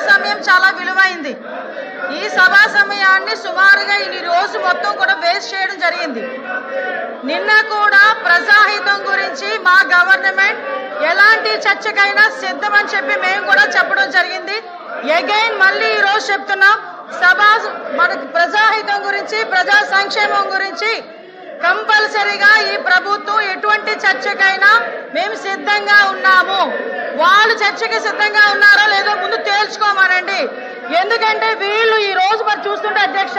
సమయం చాలా విలువైంది. ఈ సభా సమయాన్ని సుమారుగా ఈ రోజు మొత్తం కూడా వేస్ట్ చేయడం జరిగింది. నిన్న కూడా ప్రజాహితం గురించి మా గవర్నమెంట్ ఎలాంటి చర్చకైనా సిద్ధమని చెప్పి మేము కూడా చెప్పడం జరిగింది. అగైన్ మళ్ళీ ఈ రోజు చెప్తున్నాం, మనకు ప్రజాహితం గురించి, ప్రజా సంక్షేమం గురించి కంపల్సరీగా ఈ ప్రభుత్వం ఎటువంటి చర్చకైనా మేము సిద్ధంగా ఉన్నాము. వాళ్ళు చర్చకి సిద్ధంగా ఉన్నారో లేదో ముందు తేల్చుకోమనండి. ఎందుకంటే వీళ్ళు ఈ రోజు మరి చూస్తుంటే అధ్యక్ష,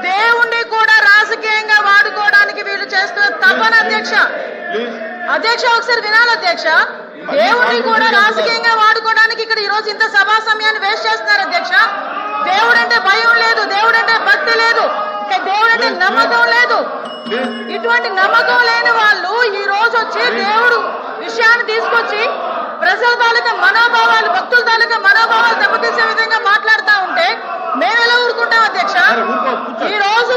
దేవుణ్ణి కూడా రాజకీయంగా వాడుకోవడానికి వీళ్ళు చేస్తున్న తపన అధ్యక్ష. ఒకసారి వినాలి అధ్యక్ష, దేవుణ్ణి కూడా రాజకీయంగా వాడుకోవడానికి ఇక్కడ ఈ రోజు ఇంత సభా సమయాన్ని వేస్ట్ చేస్తున్నారు అధ్యక్ష. దేవుడంటే భయం లేదు, దేవుడంటే భక్తి లేదు, దేవుడంటే నమ్మకం లేదు. ఇటువంటి నమ్మకం లేని వాళ్ళు ఈ రోజు వచ్చి దేవుడు విషయాన్ని తీసుకొచ్చి ప్రజల తాలూకా మనోభావాలు, భక్తుల తాలూకా మనోభావాలు దెబ్బతీసే విధంగా మాట్లాడుతూ ఉంటే మేము ఎలా ఊరుకుంటాం అధ్యక్ష? ఈ రోజు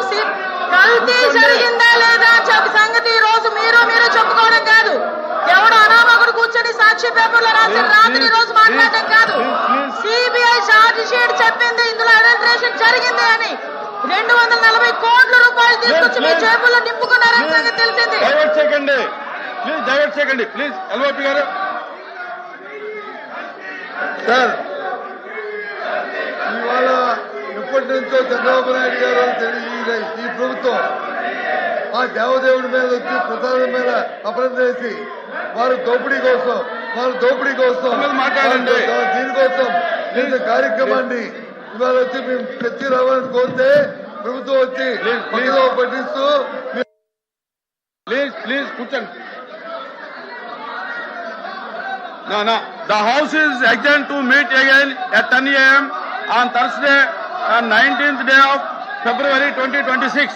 కల్తీ జరిగిందా లేదా సంగతి ఈ రోజు మీరు చెప్పుకోవడం కాదు, ఎవడు అనామకుడు కూర్చొని సాక్షి పేపర్లో రాసిన రాత్రి ఈ రోజు మాట్లాడటం కాదు. సిబిఐ ఛార్జ్ షీట్ చెప్పింది ఇందులో అడల్టరేషన్ జరిగింది అని. 240 కోట్ల రూపాయలు తీసుకొచ్చి మీ జేబుల్లో నింపుకున్నారని సంగతి తెలిసింది. డైవర్ట్ చేయకండి ప్లీజ్. ఎల్ఓపి గారు సార్, ఇవాళ ఎప్పటి నుంచో చంద్రబాబు నాయుడు గారు ఈ ప్రభుత్వం ఆ దేవదేవుడి మీద వచ్చి ప్రసాదం మీద అపరం చేసి వారు దోపిడీ కోసం మాట్లాడండి. దీనికోసం ఇంత కార్యక్రమాన్ని ఇవాళ వచ్చి మేము తెచ్చి రావాలని కోరితే ప్రభుత్వం వచ్చి పక్కదో పట్టిస్తూ ప్లీజ్ కూర్చోండి. No. The House is adjourned to meet again at 10 a.m. on Thursday, 19th day of February 2026.